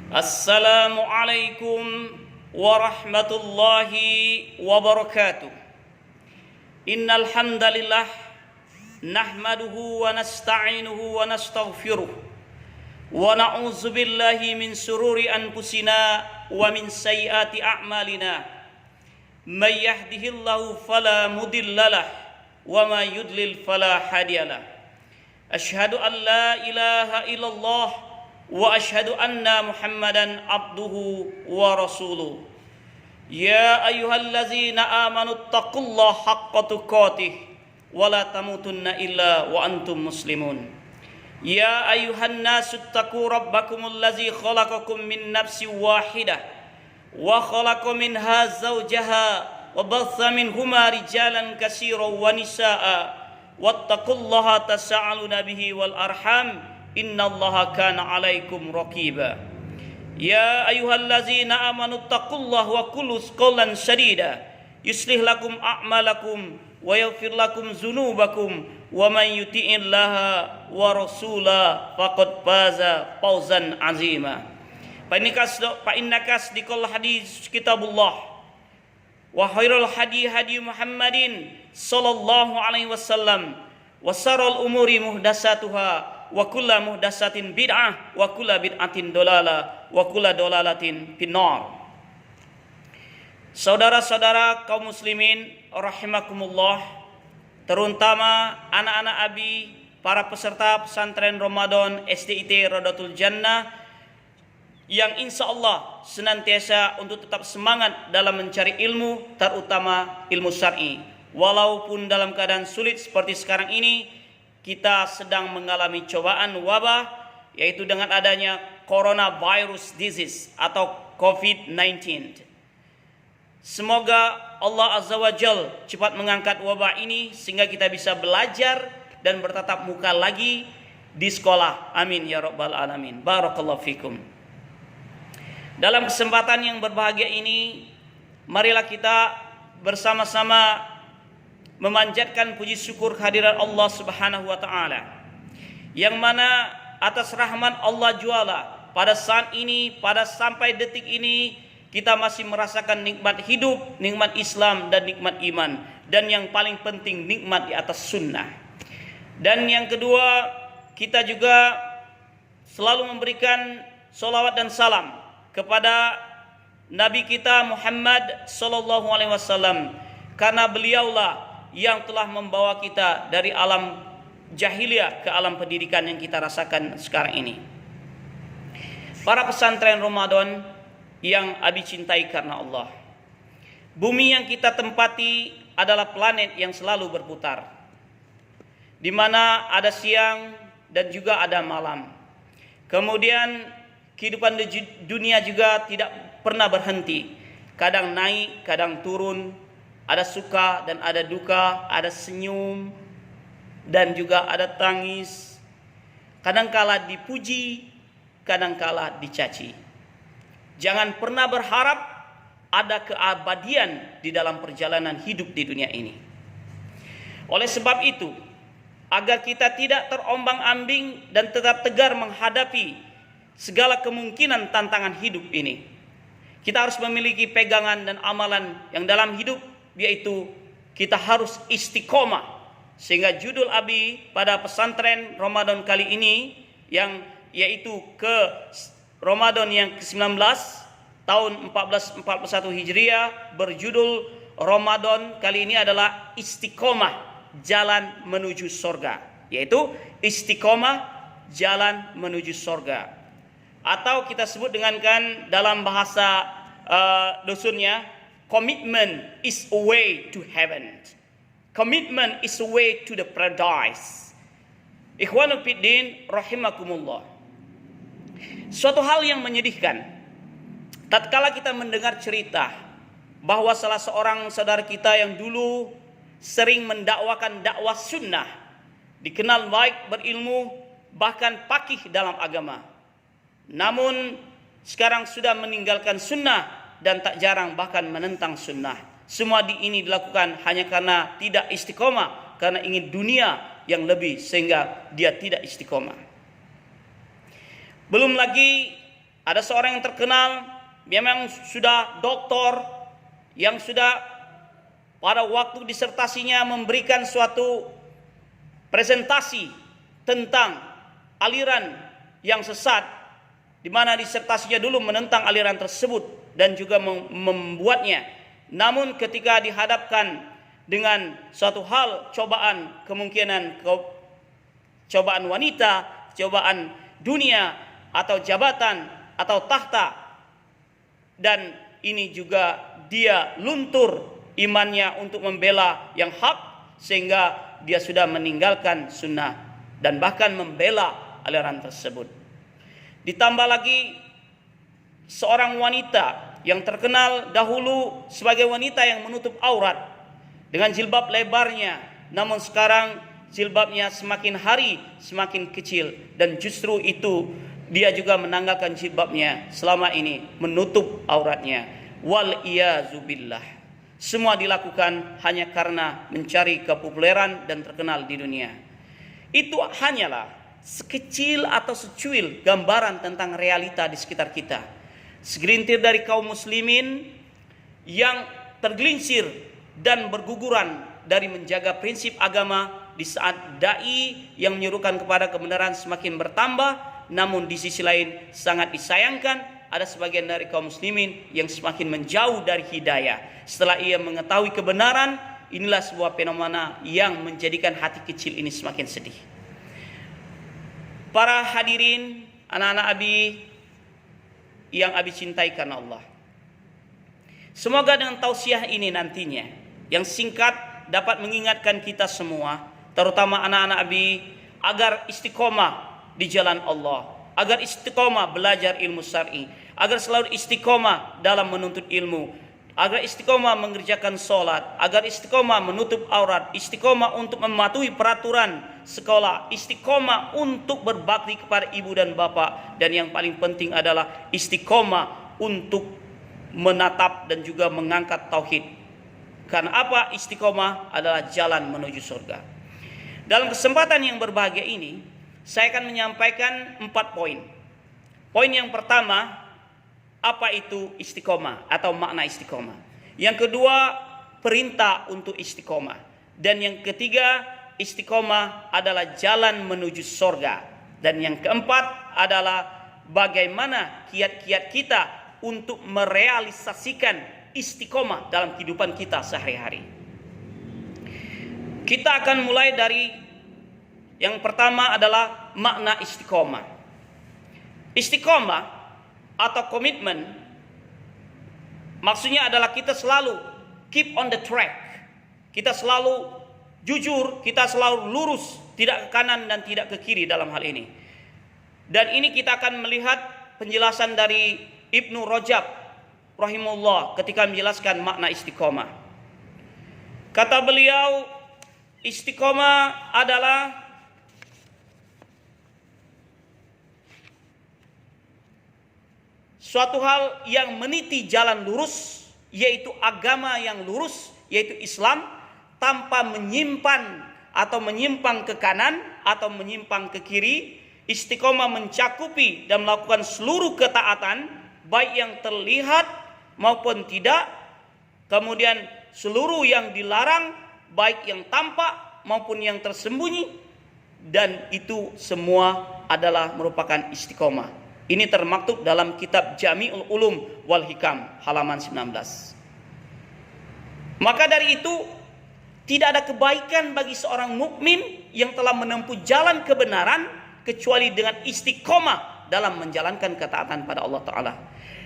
Assalamualaikum warahmatullahi wabarakatuh. Innal hamdalillah nahmaduhu wa nasta'inuhu wa nastaghfiruh wa na'udzu billahi min sururi anfusina wa min sayyiati a'malina. May yahdihillahu fala mudhillalah wa may yudlil fala hadiyalah. Asyhadu an la ilaha illallah wa asyhadu anna Muhammadan abduhu wa rasuluh. Ya ayyuhallazina amanu taqullaha haqqa tuqatih wa la tamutunna illa wa antum muslimun. Ya ayyuhan nasu taqu rabbakumul ladzi khalaqakum min nafsin wahidah wa khalaqa minha zawjaha wa batha minhuma rijalan katsiran wa nisaa'a wattaqullaha tasaaluna bihi wal arham innallaha kana 'alaikum raqiba. Ya ayyuhallazina amanu taqullaha wa qulu qawlan sadida yuslih lakum a'malakum wa yaghfir lakum dzunubakum wa man yuti'illaha wa rasula faqad faza fawzan 'azima. Fa innakas dikul hadis kitabullah wa khairul hadi hadi Muhammadin sallallahu alaihi wasallam wa syarrul umuri muhdatsatuha wa kullu muhdatsatin bid'ah wa kullu bid'atin dolalah wa kullu dolalatin finnar. Saudara-saudara kaum muslimin rahimakumullah, terutama anak-anak abi, para peserta pesantren Ramadan SDIT Rodatul Jannah yang insya Allah senantiasa untuk tetap semangat dalam mencari ilmu, terutama ilmu syar'i. Walaupun dalam keadaan sulit seperti sekarang ini, kita sedang mengalami cobaan wabah, yaitu dengan adanya coronavirus disease atau COVID-19. Semoga Allah Azza wa Jal cepat mengangkat wabah ini sehingga kita bisa belajar dan bertatap muka lagi di sekolah. Amin ya rabbal alamin. Barakallahu fikum. Dalam kesempatan yang berbahagia ini, marilah kita bersama-sama memanjatkan puji syukur kehadiran Allah Subhanahu wa taala, yang mana atas rahmat Allah juala pada saat ini, pada sampai detik ini kita masih merasakan nikmat hidup, nikmat Islam dan nikmat iman, dan yang paling penting nikmat di atas sunnah. Dan yang kedua, kita juga selalu memberikan salawat dan salam kepada Nabi kita Muhammad sallallahu alaihi wasallam, karena beliaulah yang telah membawa kita dari alam jahiliyah ke alam pendidikan yang kita rasakan sekarang ini. Para pesantren Ramadan yang abi cintai karena Allah, bumi yang kita tempati adalah planet yang selalu berputar, di mana ada siang dan juga ada malam. Kemudian kehidupan di dunia juga tidak pernah berhenti, kadang naik, kadang turun. Ada suka dan ada duka, ada senyum dan juga ada tangis. Kadangkala dipuji, kadangkala dicaci. Jangan pernah berharap ada keabadian di dalam perjalanan hidup di dunia ini. Oleh sebab itu, agar kita tidak terombang-ambing dan tetap tegar menghadapi segala kemungkinan tantangan hidup ini, kita harus memiliki pegangan dan amalan yang dalam hidup, yaitu kita harus istiqomah. Sehingga judul abi pada pesantren Ramadan kali ini, yang yaitu ke Ramadan yang ke-19 tahun 1441 Hijriah, berjudul Ramadan kali ini adalah istiqomah jalan menuju surga, yaitu istiqomah jalan menuju surga, atau kita sebut dengan dalam bahasa dusunnya, commitment is a way to heaven. Commitment is a way to the paradise. Ikhwanu fiddin rahimakumullah. Suatu hal yang menyedihkan tatkala kita mendengar cerita bahwa salah seorang saudara kita yang dulu sering mendakwakan dakwah sunnah, dikenal baik berilmu, bahkan faqih dalam agama, namun sekarang sudah meninggalkan sunnah dan tak jarang bahkan menentang sunnah. Semua ini dilakukan hanya karena tidak istiqomah, karena ingin dunia yang lebih sehingga dia tidak istiqomah. Belum lagi Ada seorang yang terkenal, memang sudah doktor, yang sudah pada waktu disertasinya memberikan suatu presentasi tentang aliran yang sesat, di mana disertasinya dulu menentang aliran tersebut dan juga membuatnya. Namun ketika dihadapkan dengan suatu hal cobaan, kemungkinan cobaan wanita, cobaan dunia atau jabatan atau tahta, dan ini juga dia luntur imannya untuk membela yang hak, sehingga dia sudah meninggalkan sunnah dan bahkan membela aliran tersebut. Ditambah lagi seorang wanita yang terkenal dahulu sebagai wanita yang menutup aurat dengan jilbab lebarnya, namun sekarang jilbabnya semakin hari semakin kecil, dan justru itu dia juga menanggalkan jilbabnya selama ini, menutup auratnya. Wal iyazubillah. Semua dilakukan hanya karena mencari kepopuleran dan terkenal di dunia. Itu hanyalah sekecil atau secuil gambaran tentang realita di sekitar kita. Segelintir dari kaum muslimin yang tergelincir dan berguguran dari menjaga prinsip agama di saat dai yang menyerukan kepada kebenaran semakin bertambah. Namun di sisi lain sangat disayangkan ada sebagian dari kaum muslimin yang semakin menjauh dari hidayah. Setelah ia mengetahui kebenaran, inilah sebuah fenomena yang menjadikan hati kecil ini semakin sedih. Para hadirin, anak-anak Abi yang Abi cintai karena Allah, semoga dengan tausiah ini nantinya yang singkat dapat mengingatkan kita semua, terutama anak-anak Abi, agar istiqomah di jalan Allah, agar istiqomah belajar ilmu syar'i, agar selalu istiqomah dalam menuntut ilmu, agar istiqomah mengerjakan sholat, agar istiqomah menutup aurat, istiqomah untuk mematuhi peraturan sekolah, istiqomah untuk berbakti kepada ibu dan bapak, dan yang paling penting adalah istiqomah untuk menatap dan juga mengangkat tauhid. Karena apa? Istiqomah adalah jalan menuju surga. Dalam kesempatan yang berbahagia ini, saya akan menyampaikan 4 poin. Poin yang pertama, apa itu istiqomah atau makna istiqomah. Yang kedua, perintah untuk istiqomah. Dan yang ketiga, istiqomah adalah jalan menuju surga. Dan yang keempat adalah bagaimana kiat-kiat kita untuk merealisasikan istiqomah dalam kehidupan kita sehari-hari. Kita akan mulai dari yang pertama adalah makna istiqomah. Istiqomah atau komitmen maksudnya adalah kita selalu keep on the track. Kita selalu jujur, kita selalu lurus, tidak ke kanan dan tidak ke kiri dalam hal ini. Dan ini kita akan melihat penjelasan dari Ibnu Rajab rahimahullah ketika menjelaskan makna istiqomah. Kata beliau, istiqomah adalah suatu hal yang meniti jalan lurus, yaitu agama yang lurus, yaitu Islam, tanpa menyimpan atau menyimpang ke kanan atau menyimpang ke kiri. Istiqomah mencakupi dan melakukan seluruh ketaatan, baik yang terlihat maupun tidak. Kemudian seluruh yang dilarang, baik yang tampak maupun yang tersembunyi. Dan itu semua adalah merupakan istiqomah. Ini termaktub dalam kitab Jami'ul Ulum wal Hikam halaman 19. Maka dari itu tidak ada kebaikan bagi seorang mukmin yang telah menempuh jalan kebenaran kecuali dengan istiqomah dalam menjalankan ketaatan pada Allah Ta'ala.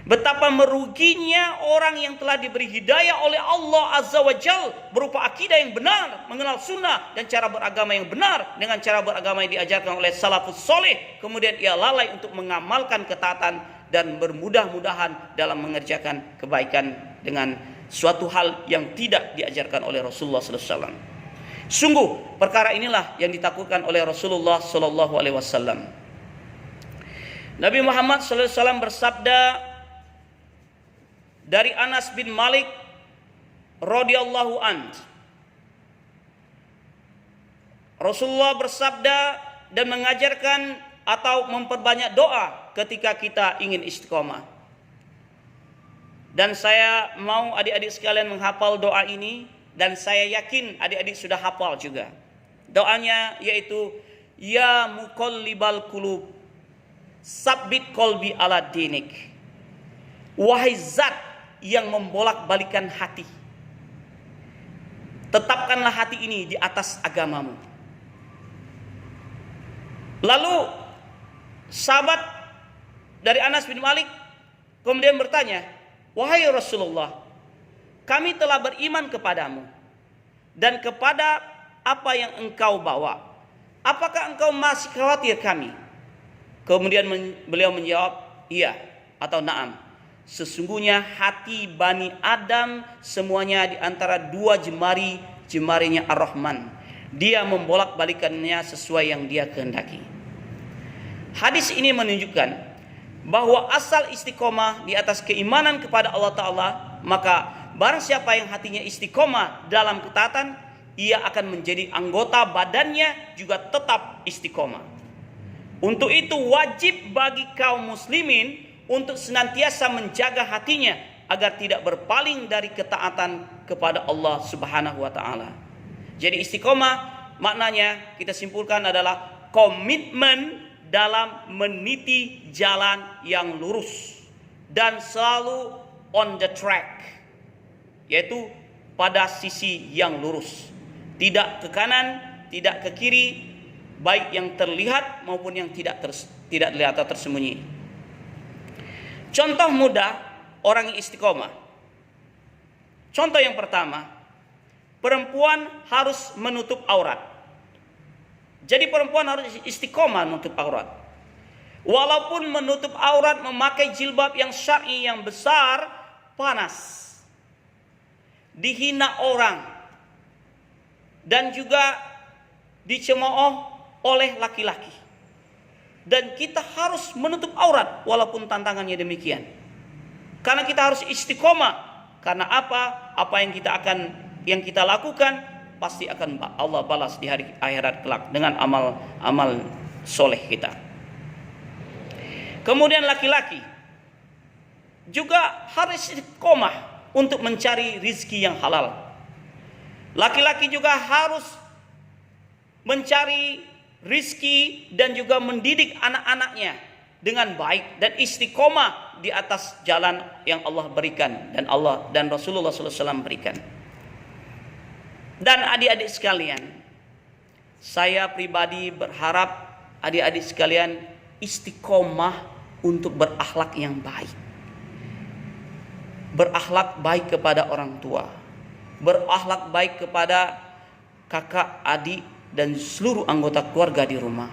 Betapa meruginya orang yang telah diberi hidayah oleh Allah Azza wa Jal berupa akidah yang benar, mengenal sunnah dan cara beragama yang benar dengan cara beragama yang diajarkan oleh salafus soleh, kemudian ia lalai untuk mengamalkan ketaatan dan bermudah-mudahan dalam mengerjakan kebaikan dengan suatu hal yang tidak diajarkan oleh Rasulullah sallallahu alaihi wasallam. Sungguh perkara inilah yang ditakutkan oleh Rasulullah sallallahu alaihi wasallam. Nabi Muhammad sallallahu alaihi wasallam bersabda dari Anas bin Malik radhiyallahu anhu, Rasulullah bersabda dan mengajarkan atau memperbanyak doa ketika kita ingin istiqomah. Dan saya mau adik-adik sekalian menghafal doa ini, dan saya yakin adik-adik sudah hafal juga. Doanya yaitu, Ya muqallibal qulub, sabbit qalbi ala dinik. Wahai zat yang membolak-balikan hati, tetapkanlah hati ini di atas agamamu. Lalu sahabat dari Anas bin Malik kemudian bertanya, wahai Rasulullah, kami telah beriman kepadamu dan kepada apa yang engkau bawa. Apakah engkau masih khawatir kami? Kemudian beliau menjawab, iya atau na'am. Sesungguhnya hati Bani Adam semuanya di antara dua jemarinya Ar-Rahman. Dia membolak-balikannya sesuai yang dia kehendaki. Hadis ini menunjukkan bahwa asal istiqomah di atas keimanan kepada Allah Ta'ala, maka barang siapa yang hatinya istiqomah dalam ketaatan, ia akan menjadi anggota badannya juga tetap istiqomah. Untuk itu wajib bagi kaum muslimin untuk senantiasa menjaga hatinya agar tidak berpaling dari ketaatan kepada Allah Subhanahu wa taala. Jadi istiqomah maknanya kita simpulkan adalah komitmen dalam meniti jalan yang lurus dan selalu on the track, yaitu pada sisi yang lurus, tidak ke kanan, tidak ke kiri, baik yang terlihat maupun yang tidak terlihat atau tersembunyi. Contoh mudah orang yang istiqomah. Contoh yang pertama, perempuan harus menutup aurat. Jadi perempuan harus istiqomah menutup aurat. Walaupun menutup aurat memakai jilbab yang syar'i yang besar, panas, dihina orang, dan juga dicemooh oleh laki-laki. Dan kita harus menutup aurat walaupun tantangannya demikian. Karena kita harus istiqomah. Karena apa? Apa yang kita lakukan pasti akan Allah balas di hari akhirat kelak dengan amal soleh kita. Kemudian laki-laki juga harus istiqomah untuk mencari rizki yang halal. Laki-laki juga harus mencari rizki dan juga mendidik anak-anaknya dengan baik dan istiqomah di atas jalan yang Allah berikan dan Allah dan Rasulullah SAW berikan. Dan adik-adik sekalian, saya pribadi berharap adik-adik sekalian istiqomah untuk berakhlak yang baik. Berakhlak baik kepada orang tua, berakhlak baik kepada kakak, adik, dan seluruh anggota keluarga di rumah.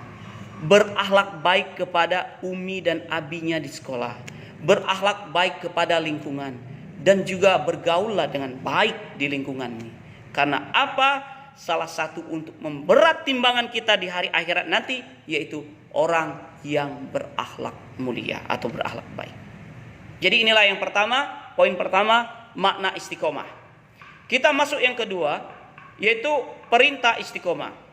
Berakhlak baik kepada umi dan abinya di sekolah. Berakhlak baik kepada lingkungan. Dan juga bergaullah dengan baik di lingkungan ini. Karena apa? Salah satu untuk memberat timbangan kita di hari akhirat nanti, yaitu orang yang berakhlak mulia atau berakhlak baik. Jadi inilah yang pertama, poin pertama, makna istiqomah. Kita masuk yang kedua, yaitu perintah istiqomah.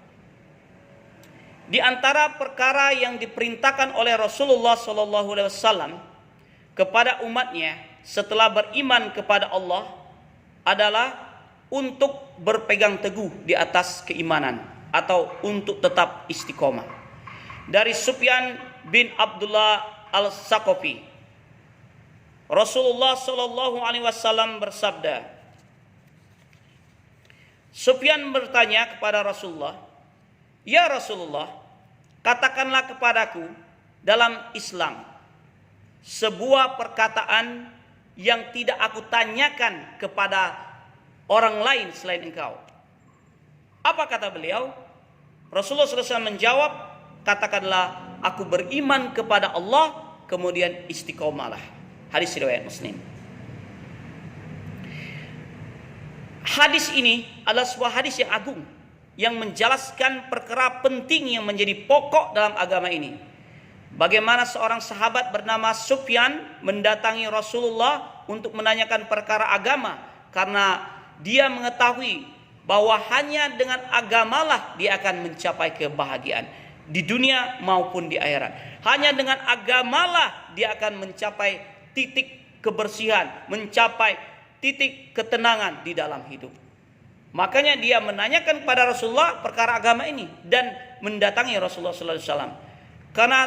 Di antara perkara yang diperintahkan oleh Rasulullah SAW kepada umatnya setelah beriman kepada Allah adalah untuk berpegang teguh di atas keimanan atau untuk tetap istiqomah. Dari Sufyan bin Abdullah al-Saqafi, Rasulullah SAW bersabda, Sufyan bertanya kepada Rasulullah, Ya Rasulullah, katakanlah kepadaku dalam Islam sebuah perkataan yang tidak aku tanyakan kepada orang lain selain engkau. Apa kata beliau? Rasulullah SAW menjawab, katakanlah aku beriman kepada Allah, kemudian istiqomahlah. Hadis riwayat Muslim. Hadis ini adalah sebuah hadis yang agung, yang menjelaskan perkara penting yang menjadi pokok dalam agama ini. Bagaimana seorang sahabat bernama Sufyan mendatangi Rasulullah untuk menanyakan perkara agama, karena dia mengetahui bahwa hanya dengan agamalah dia akan mencapai kebahagiaan. di dunia maupun di akhirat. Hanya dengan agamalah dia akan mencapai titik kebersihan, mencapai titik ketenangan di dalam hidup. Makanya dia menanyakan kepada Rasulullah perkara agama ini dan mendatangi Rasulullah sallallahu alaihi wasallam. Karena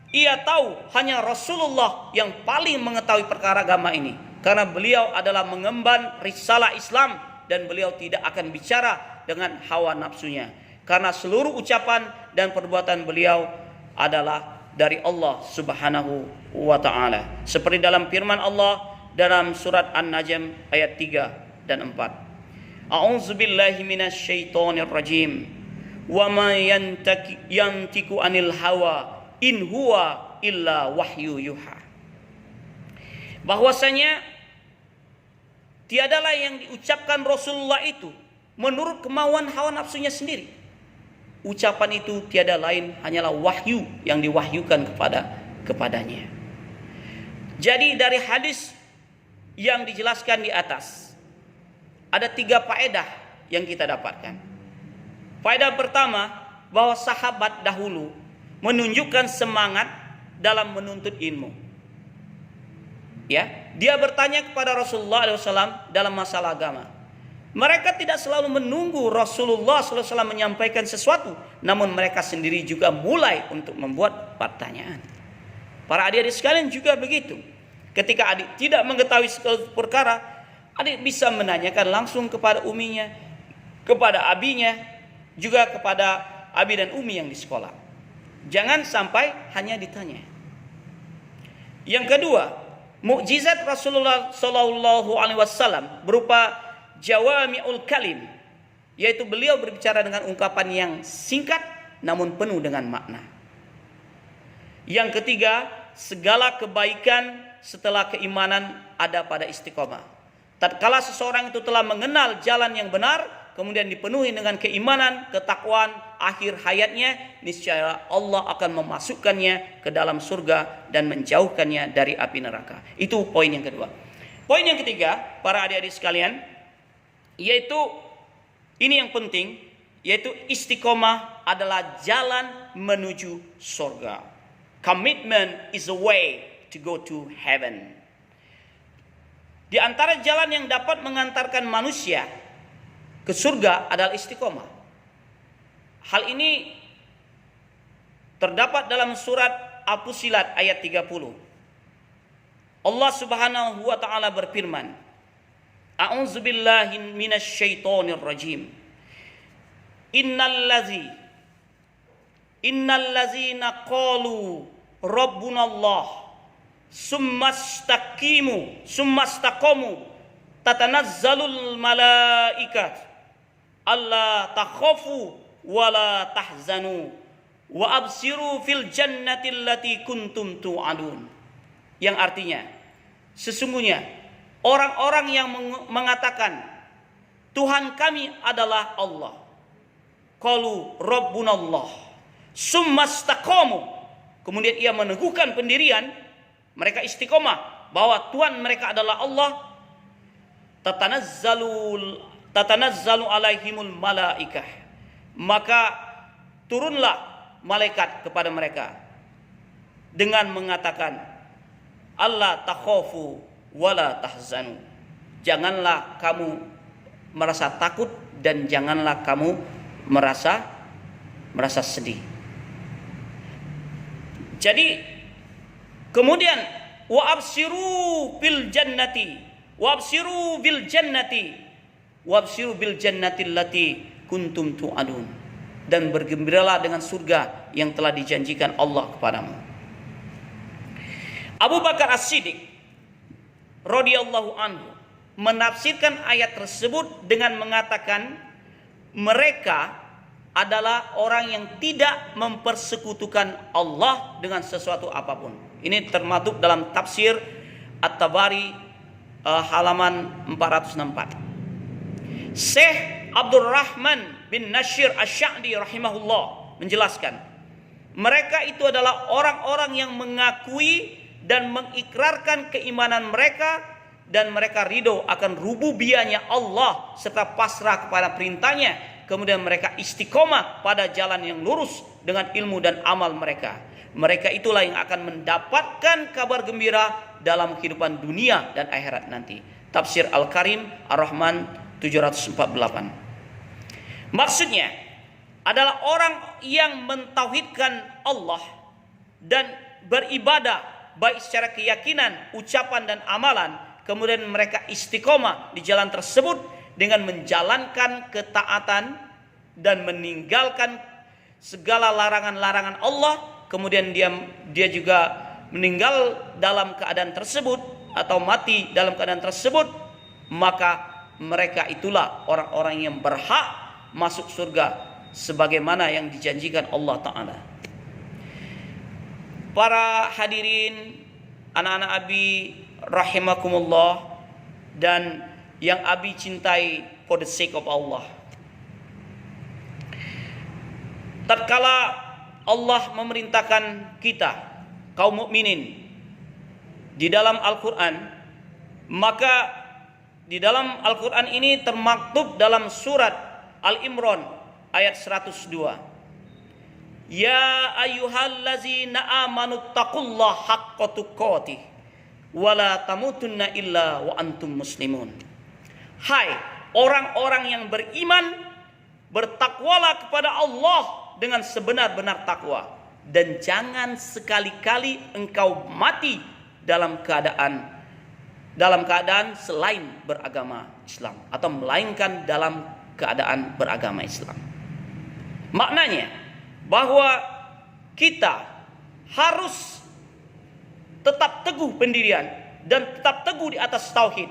ia tahu hanya Rasulullah yang paling mengetahui perkara agama ini. Karena beliau adalah mengemban risalah Islam dan beliau tidak akan bicara dengan hawa nafsunya. Karena seluruh ucapan dan perbuatan beliau adalah dari Allah Subhanahu wa taala. Seperti dalam firman Allah dalam surat An-Najm ayat 3 dan 4. A'udzubillahi minasyaitonir rajim. Wa ma yantiqu anil hawa in huwa illa wahyu yuha. Bahwasanya tiadalah yang diucapkan Rasulullah itu menurut kemauan hawa nafsunya sendiri. Ucapan itu tiada lain hanyalah wahyu yang diwahyukan kepadanya. Jadi dari hadis yang dijelaskan di atas ada 3 faedah yang kita dapatkan. Faedah pertama, bahwa sahabat dahulu menunjukkan semangat dalam menuntut ilmu. Ya, dia bertanya kepada Rasulullah SAW dalam masalah agama. Mereka tidak selalu menunggu Rasulullah SAW menyampaikan sesuatu, namun mereka sendiri juga mulai untuk membuat pertanyaan. Para adik-adik sekalian juga begitu. Ketika adik tidak mengetahui suatu perkara, adik bisa menanyakan langsung kepada uminya, kepada abinya, juga kepada abi dan umi yang di sekolah. Jangan sampai hanya ditanya. Yang kedua, mukjizat Rasulullah sallallahu alaihi wasallam berupa jawami'ul kalim, yaitu beliau berbicara dengan ungkapan yang singkat namun penuh dengan makna. Yang ketiga, segala kebaikan setelah keimanan ada pada istiqomah. Tatkala seseorang itu telah mengenal jalan yang benar, kemudian dipenuhi dengan keimanan, ketakwaan, akhir hayatnya niscaya Allah akan memasukkannya ke dalam surga dan menjauhkannya dari api neraka. Itu poin yang kedua. Poin yang ketiga, para adik-adik sekalian, yaitu ini yang penting, yaitu istiqomah adalah jalan menuju surga. Commitment is a way to go to heaven. Di antara jalan yang dapat mengantarkan manusia ke surga adalah istiqomah. Hal ini terdapat dalam surat Al-Fussilat ayat 30. Allah Subhanahu wa taala berfirman, A'udzubillahi minasyaitonir rajim. Innallazina qalu rabbunallah summastaqamu tatanazzalul malaikat alla takhafu wala tahzanu wa absiru fil jannati allati kuntum tu'adun. Yang artinya, sesungguhnya orang-orang yang mengatakan Tuhan kami adalah Allah, qalu rabbunallah summastaqamu, kemudian ia meneguhkan pendirian, mereka istiqomah bahwa Tuhan mereka adalah Allah, tatanazzalu alaihimul malaikah, maka turunlah malaikat kepada mereka dengan mengatakan Allah takhafu wala tahzanu, janganlah kamu merasa takut dan janganlah kamu merasa sedih. Jadi kemudian wa absiru bil jannati allati kuntum tu'adun, dan bergembiralah dengan surga yang telah dijanjikan Allah kepadamu. Abu Bakar As-Siddiq radhiyallahu anhu menafsirkan ayat tersebut dengan mengatakan mereka adalah orang yang tidak mempersekutukan Allah dengan sesuatu apapun. Ini termasuk dalam tafsir At-Tabari halaman 464. Syekh Abdul Rahman bin Nashir Asy-Sya'di rahimahullah menjelaskan, mereka itu adalah orang-orang yang mengakui dan mengikrarkan keimanan mereka, dan mereka ridho akan rububiyahnya Allah serta pasrah kepada perintahnya kemudian mereka istiqomah pada jalan yang lurus dengan ilmu dan amal mereka. Mereka itulah yang akan mendapatkan kabar gembira dalam kehidupan dunia dan akhirat nanti. Tafsir Al-Karim Ar-Rahman 748. Maksudnya adalah orang yang mentauhidkan Allah dan beribadah baik secara keyakinan, ucapan dan amalan, kemudian mereka istiqomah di jalan tersebut dengan menjalankan ketaatan dan meninggalkan segala larangan-larangan Allah, kemudian dia juga meninggal dalam keadaan tersebut atau mati dalam keadaan tersebut, maka mereka itulah orang-orang yang berhak masuk surga sebagaimana yang dijanjikan Allah Ta'ala. Para hadirin, anak-anak Abi rahimakumullah, dan yang Abi cintai for the sake of Allah. Tatkala Allah memerintahkan kita kaum mukminin di dalam Al-Quran, maka di dalam Al-Quran ini termaktub dalam surat Al-Imran ayat 102. Ya ayyuhallazina amanu taqullaha haqqa tuqatih wa la tamutunna illa wa antum muslimun. Hai orang-orang yang beriman, bertakwalah kepada Allah dengan sebenar-benar takwa, dan jangan sekali-kali engkau mati dalam keadaan selain beragama Islam, atau melainkan dalam keadaan beragama Islam. Maknanya bahwa kita harus tetap teguh pendirian dan tetap teguh di atas tauhid,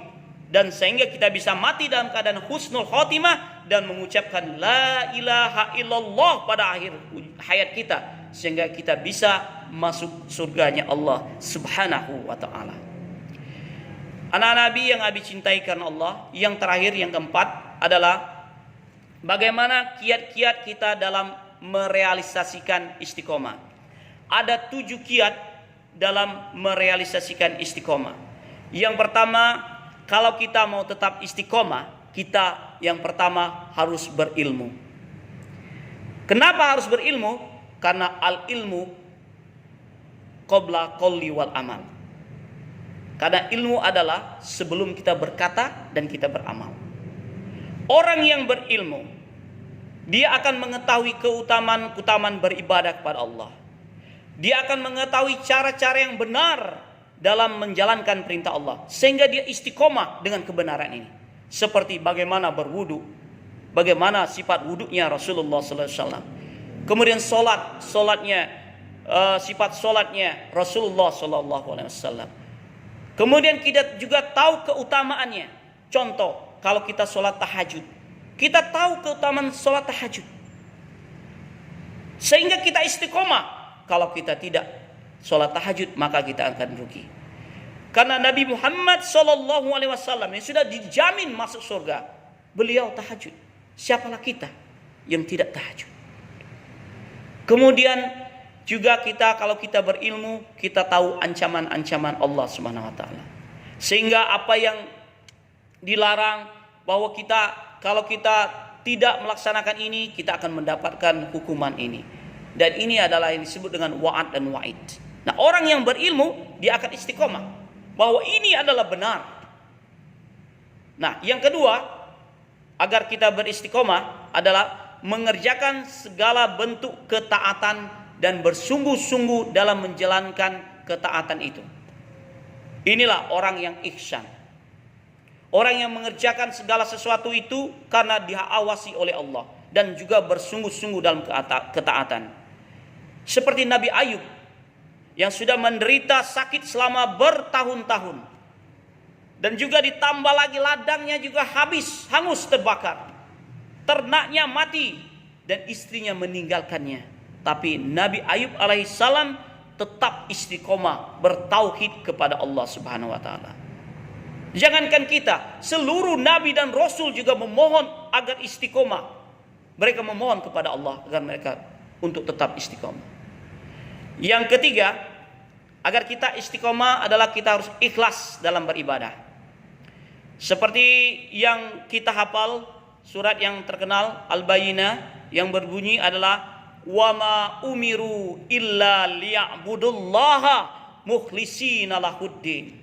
dan sehingga kita bisa mati dalam keadaan husnul khotimah dan mengucapkan la ilaha illallah pada akhir hayat kita, sehingga kita bisa masuk surganya Allah Subhanahu wa ta'ala. Anak Nabi yang Abi cintai karena Allah, yang terakhir, yang keempat adalah bagaimana kiat-kiat kita dalam merealisasikan istiqomah. Ada 7 kiat dalam merealisasikan istiqomah. Yang pertama, kalau kita mau tetap istiqomah, kita yang pertama harus berilmu. Kenapa harus berilmu? Karena al-ilmu qabla qawli wal amal. Karena ilmu adalah sebelum kita berkata dan kita beramal. Orang yang berilmu, dia akan mengetahui keutamaan beribadah kepada Allah. Dia akan mengetahui cara-cara yang benar dalam menjalankan perintah Allah, sehingga dia istiqomah dengan kebenaran ini. Seperti bagaimana berwudu, bagaimana sifat wudunya Rasulullah SAW. Kemudian sifat solatnya Rasulullah SAW. Kemudian kita juga tahu keutamaannya. Contoh, kalau kita solat tahajud, kita tahu keutamaan solat tahajud, sehingga kita istiqomah. Kalau kita tidak solat tahajud, maka kita akan rugi. Karena Nabi Muhammad SAW yang sudah dijamin masuk surga, beliau tahajud. Siapalah kita yang tidak tahajud? Kemudian juga kita, kalau kita berilmu, kita tahu ancaman-ancaman Allah Subhanahu wa taala. Sehingga apa yang dilarang, bahwa kalau kita tidak melaksanakan ini, kita akan mendapatkan hukuman ini. Dan ini adalah yang disebut dengan wa'ad dan wa'id. Nah, orang yang berilmu, dia akan istiqomah bahwa ini adalah benar. Nah, yang kedua, agar kita beristiqomah adalah mengerjakan segala bentuk ketaatan dan bersungguh-sungguh dalam menjalankan ketaatan itu. Inilah orang yang ihsan. Orang yang mengerjakan segala sesuatu itu karena diawasi oleh Allah dan juga bersungguh-sungguh dalam ketaatan. Seperti Nabi Ayub yang sudah menderita sakit selama bertahun-tahun, dan juga ditambah lagi ladangnya juga hangus terbakar, ternaknya mati, dan istrinya meninggalkannya. Tapi Nabi Ayub alaihissalam tetap istiqomah bertauhid kepada Allah Subhanahu wa taala. Jangankan kita, seluruh nabi dan rasul juga memohon agar istiqomah. Mereka memohon kepada Allah agar mereka untuk tetap istiqomah. Yang ketiga, agar kita istiqomah adalah kita harus ikhlas dalam beribadah. Seperti yang kita hafal surat yang terkenal Al-Bayyinah yang berbunyi adalah wa ma umiru illa liya'budullaha mukhlishina lahuddin.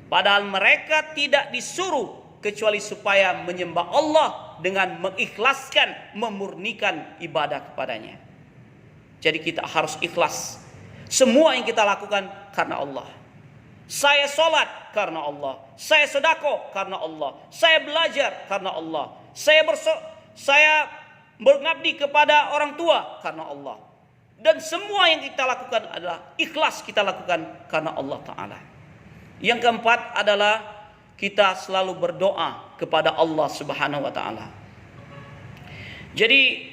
Padahal mereka tidak disuruh kecuali supaya menyembah Allah dengan mengikhlaskan, memurnikan ibadah kepadanya. Jadi kita harus ikhlas. Semua yang kita lakukan karena Allah. Saya sholat karena Allah. Saya sedekah karena Allah. Saya belajar karena Allah. Saya mengabdi kepada orang tua karena Allah. Dan semua yang kita lakukan adalah ikhlas kita lakukan karena Allah Ta'ala. Yang keempat adalah kita selalu berdoa kepada Allah Subhanahu wa Ta'ala. Jadi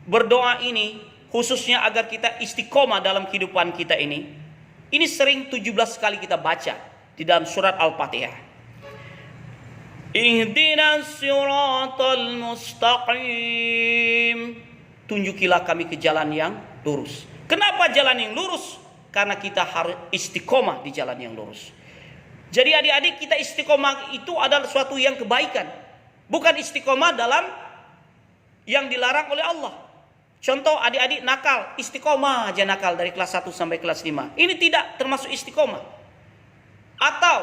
berdoa ini khususnya agar kita istiqomah dalam kehidupan kita ini. Ini sering 17 kali kita baca di dalam surat Al-Fatihah. Ihdinas siratal mustaqim. Tunjukilah kami ke jalan yang lurus. Kenapa jalan yang lurus? Karena kita harus istiqomah di jalan yang lurus. Jadi adik-adik, kita istiqomah itu adalah suatu yang kebaikan. Bukan istiqomah dalam yang dilarang oleh Allah. Contoh adik-adik nakal, istiqomah aja nakal dari kelas 1 sampai kelas 5. Ini tidak termasuk istiqomah. Atau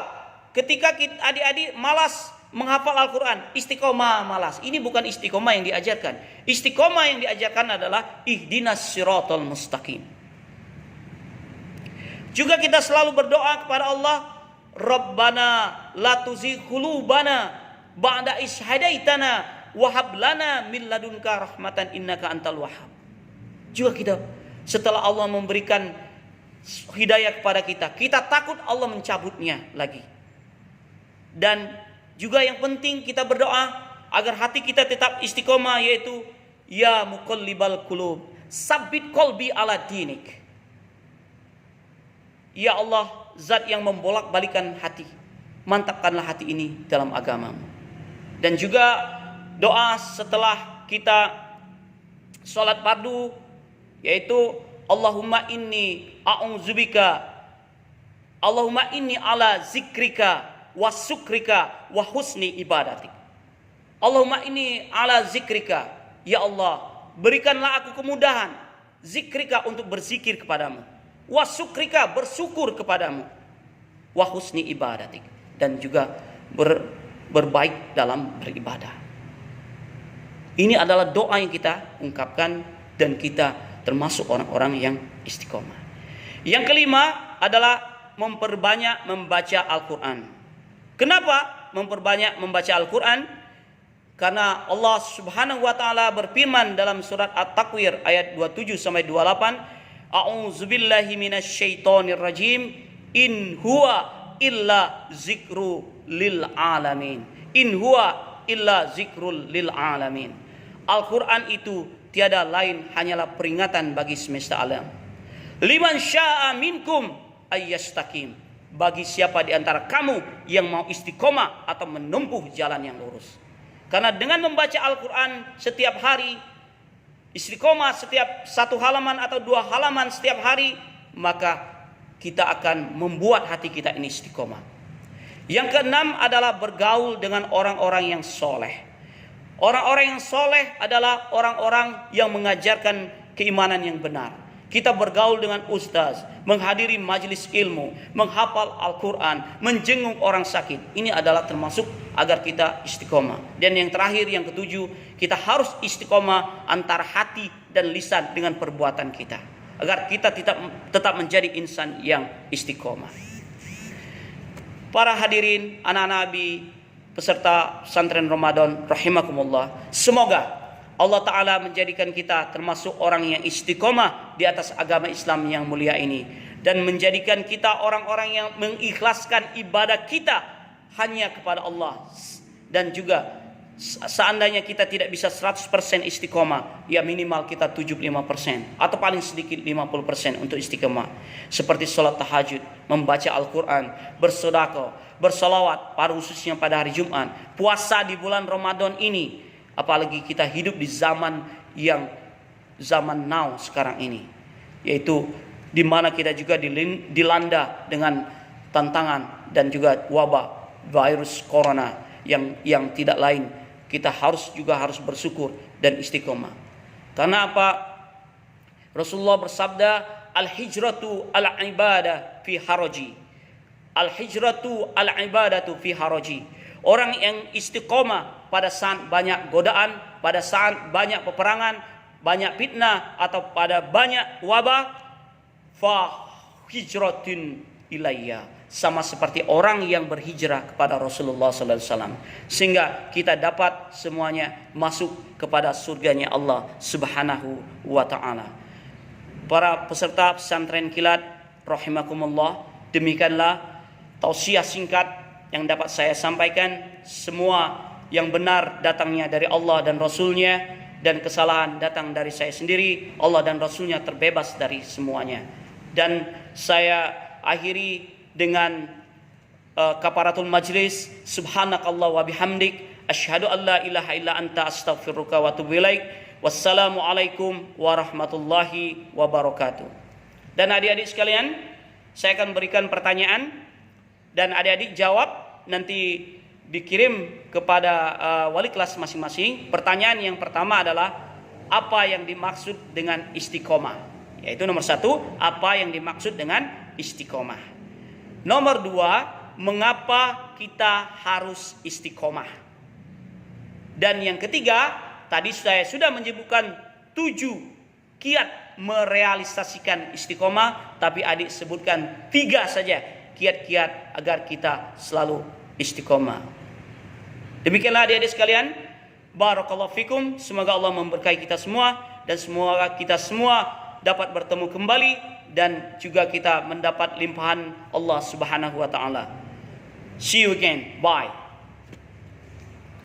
ketika adik-adik malas menghafal Al-Quran, istiqomah malas. Ini bukan istiqomah yang diajarkan. Istiqomah yang diajarkan adalah ihdinas siratal mustaqim. Juga kita selalu berdoa kepada Allah, Rabbana la tuzigh qulubana ba'da idh hadaitana wa hab lana min ladunka rahmatan innaka antal wahhab. Juga kita setelah Allah memberikan hidayah kepada kita, kita takut Allah mencabutnya lagi. Dan juga yang penting kita berdoa agar hati kita tetap istiqomah, yaitu ya muqallibal qulub sabbit qalbi ala dinik. Ya Allah, zat yang membolak-balikan hati, mantapkanlah hati ini dalam agamamu. Dan juga doa setelah kita sholat fardu, yaitu Allahumma inni a'udzubika, Allahumma inni ala zikrika wa syukrika wa husni ibadatik. Allahumma inni ala zikrika, ya Allah, berikanlah aku kemudahan, zikrika untuk berzikir kepadamu, wa syukrika bersyukur kepadamu, wa husni ibadatik, dan juga berbaik dalam beribadah. Ini adalah doa yang kita ungkapkan dan kita termasuk orang-orang yang istiqomah. Yang kelima adalah memperbanyak membaca Al-Quran. Kenapa memperbanyak membaca Al-Quran? Karena Allah Subhanahu wa Ta'ala berfirman dalam surat At-Takwir ayat 27 sampai 28, A'udzubillahi minasyaitonir rajim. In huwa illa zikru lil alamin. In huwa illa zikrul lil alamin. Al-Quran itu tiada lain hanyalah peringatan bagi semesta alam. Liman sya'a minkum ayyastaqim. Bagi siapa di antara kamu yang mau istiqomah atau menempuh jalan yang lurus. Karena dengan membaca Al-Quran setiap hari, istiqomah setiap 1 halaman atau 2 halaman setiap hari, maka kita akan membuat hati kita ini istiqomah. Yang keenam adalah bergaul dengan orang-orang yang soleh. Orang-orang yang soleh adalah orang-orang yang mengajarkan keimanan yang benar. Kita bergaul dengan ustaz, menghadiri majelis ilmu, menghafal Al-Quran, menjenguk orang sakit. Ini adalah termasuk agar kita istiqomah. Dan yang terakhir, yang ketujuh, kita harus istiqomah antara hati dan lisan dengan perbuatan kita, agar kita tetap menjadi insan yang istiqomah. Para hadirin, anak-anak Abi, peserta pesantren Ramadan rahimakumullah, semoga Allah Ta'ala menjadikan kita termasuk orang yang istiqomah di atas agama Islam yang mulia ini, dan menjadikan kita orang-orang yang mengikhlaskan ibadah kita hanya kepada Allah. Dan juga seandainya kita tidak bisa 100% istiqomah, ya minimal kita 75% atau paling sedikit 50% untuk istiqomah. Seperti sholat tahajud, membaca Al-Quran, bersedekah, bersolawat, pada khususnya pada hari Jumat, puasa di bulan Ramadan ini. Apalagi kita hidup di zaman now sekarang ini, yaitu di mana kita juga dilanda dengan tantangan dan juga wabah virus corona yang tidak lain kita harus bersyukur dan istiqomah. Karena apa? Rasulullah bersabda, al-hijratu al-ibadah fi haraji. Al-hijratu al-ibadatu fi haraji. Orang yang istiqomah pada saat banyak godaan, pada saat banyak peperangan, banyak fitnah, atau pada banyak wabah, fa hijratun ilayya, sama seperti orang yang berhijrah kepada Rasulullah sallallahu alaihi wasallam, sehingga kita dapat semuanya masuk kepada surganya Allah Subhanahu wa taala. Para peserta pesantren kilat rahimakumullah, demikianlah tausiah singkat yang dapat saya sampaikan. Semua yang benar datangnya dari Allah dan Rasulnya, dan kesalahan datang dari saya sendiri. Allah dan Rasulnya terbebas dari semuanya. Dan saya akhiri dengan kafaratul majlis. Subhanakallah wa bihamdik, asyhadu an la ilaha illa anta, astaghfiruka wa atubu ilaik. Wassalamualaikum warahmatullahi wabarakatuh. Dan adik-adik sekalian, saya akan berikan pertanyaan dan adik-adik jawab, nanti dikirim kepada wali kelas masing-masing. Pertanyaan yang pertama adalah, apa yang dimaksud dengan istiqomah? Yaitu nomor 1, apa yang dimaksud dengan istiqomah? Nomor 2, mengapa kita harus istiqomah? Dan yang ketiga, tadi saya sudah menyebutkan 7 kiat merealisasikan istiqomah, tapi adik sebutkan 3 saja kiat-kiat agar kita selalu istiqomah. Demikianlah adik-adik sekalian, barakallahu fikum. Semoga Allah memberkahi kita semua, dan semoga kita semua dapat bertemu kembali, dan juga kita mendapat limpahan Allah Subhanahu wa taala. See you again. Bye.